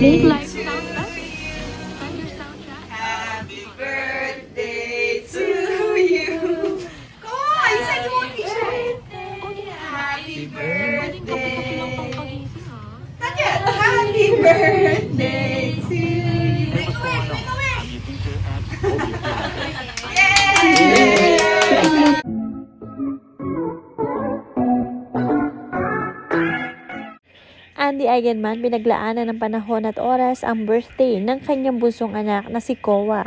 Make life to sound better. you. Send your soundtrack. Happy birthday to you. Come on, you said you want picture. Happy Pwedeng gabi-gabi lang pang birthday. pagising, ha? Not yet. Happy birthday to you. Wait, wait, Yay! Andy Eigenman pinaglaanan ng panahon at oras ang birthday ng kanyang bunsong anak na si Kowa.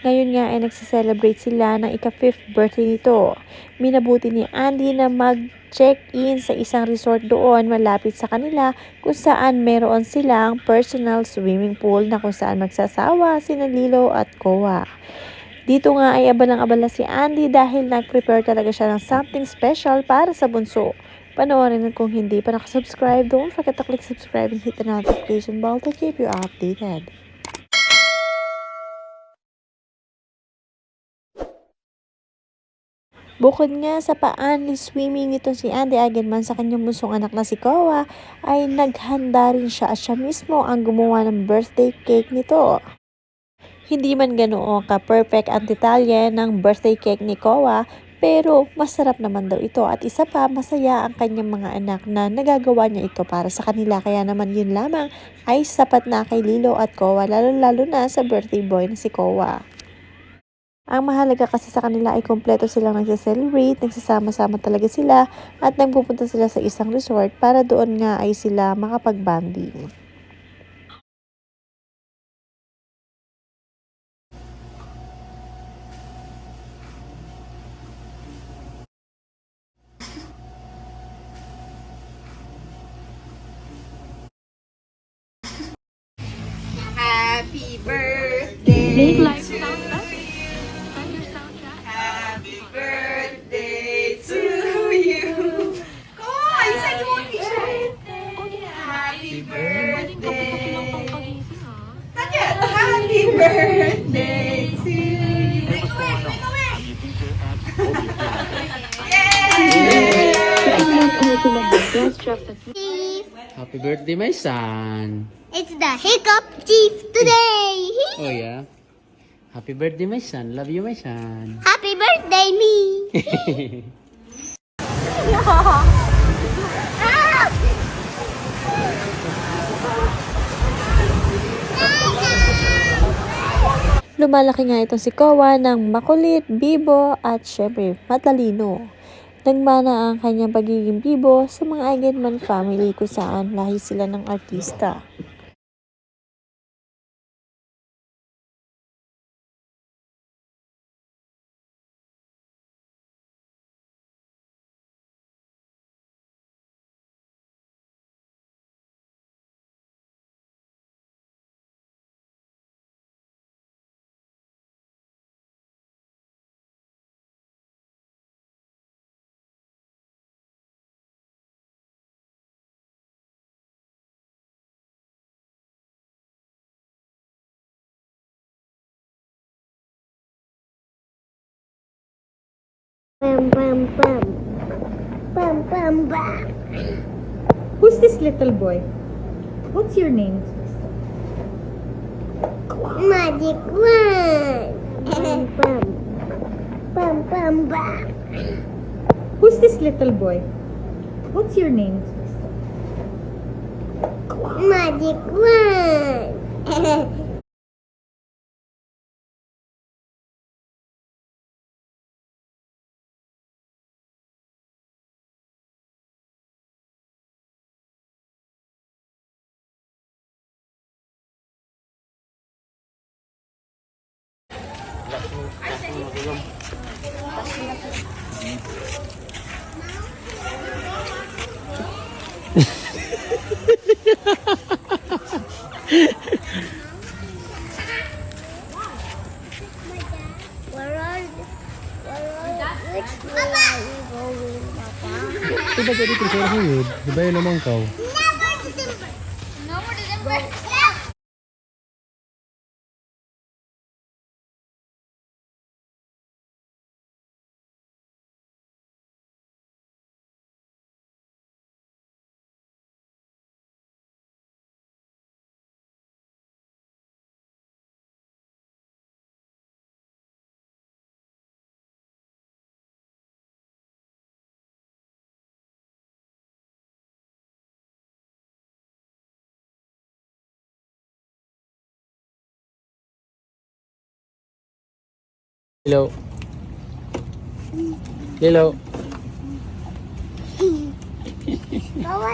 Ngayon nga ay nagsiselebrate sila ng ika-5th birthday nito. Minabuti ni Andy na mag-check-in sa isang resort doon malapit sa kanila kung saan meron silang personal swimming pool na kung saan magsasawa sina Lilo at Kowa. Dito nga ay abalang-abala si Andy dahil nag-prepare talaga siya ng something special para sa bunso. Panoorin at kung hindi pa nakasubscribe, don't forget to click subscribe and hit the notification bell to keep you updated. Bukod nga sa paanli swimming nito si Andy Eigenman sa kanyang bunsong anak na si Kowa, ay naghanda rin siya at siya mismo ang gumawa ng birthday cake nito. Hindi man ganoon ka-perfect ang detalye ng birthday cake ni Kowa, pero masarap naman daw ito at isa pa masaya ang kanyang mga anak na nagagawa niya ito para sa kanila, kaya naman yun lamang ay sapat na kay Lilo at Kowa, lalo na sa birthday boy na si Kowa. Ang mahalaga kasi sa kanila ay kompleto silang nagse-celebrate, nagsasama-sama talaga sila at nagpupunta sila sa isang resort para doon nga ay sila makapag-bonding. Happy Make birthday life to sound better. you. Send your soundtrack. Happy birthday to you. Come on, you said you want picture. Happy Pwedeng gabi-gabi lang pang birthday. pagising, ha? Not yet. Happy birthday to you. Wait, wait, Yay! Chief. Happy birthday, my son. It's the Hiccup Chief today. Oh, yeah. Happy birthday, my son. Love you, my son. Happy birthday, me. Lumalaki nga itong si Kowa ng makulit, bibo at syempre matalino. Nagmana ang kanyang pagiging bibo sa mga Eigenman family kung saan lahi sila ng artista. Bum, bum, bum. Bum, bum, bum. Who's this little boy? What's your name? Magic one. Bum, bum. Bum, bum, bum. Who's this little boy? What's your name? Magic one. Which way are we going, Papa? Diba jadi picture yun? Diba yun naman kau? Never December. Never December. Lilo. Lilo.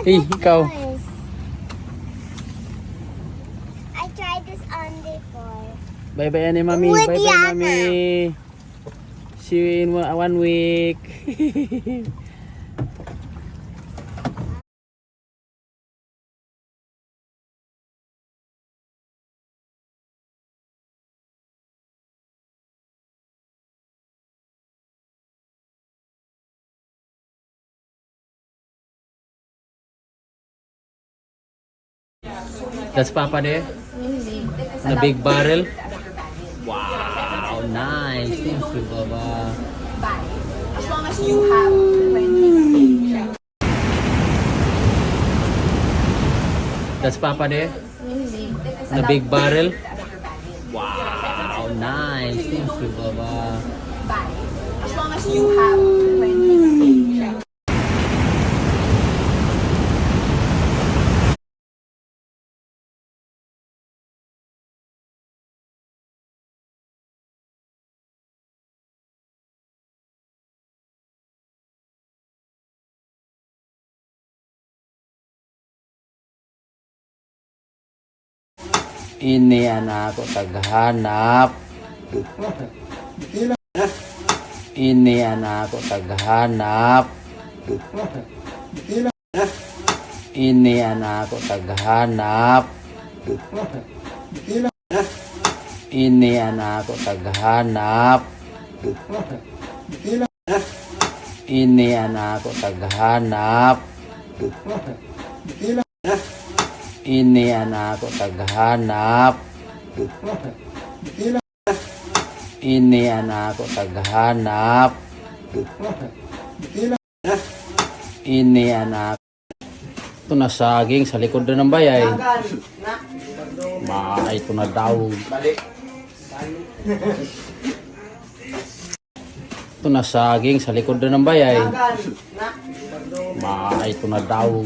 Hey, ikaw. I tried this on before. Bye-bye, Ane, Mami. With Bye-bye, Yana. Mami. See you in 1 week. That's Papa there? The big barrel? Wow, nice. Thank you, Baba. As long as you have 20. That's Papa there? The big barrel? Wow, nice. Thank you, Baba. As long as you have 20. Ini anak ako taghanap. Ini anak ako taghanap. Ini anak ako taghanap. Ini anak ako taghanap. Ini anak ako taghanap. Ini anak ako taghanap. Ini anak ako taghanap. Ini anak. Ito na saging sa likod na ng bayay. Ito na daw. Ito na saging sa likod na ng bayay. Ito na daw.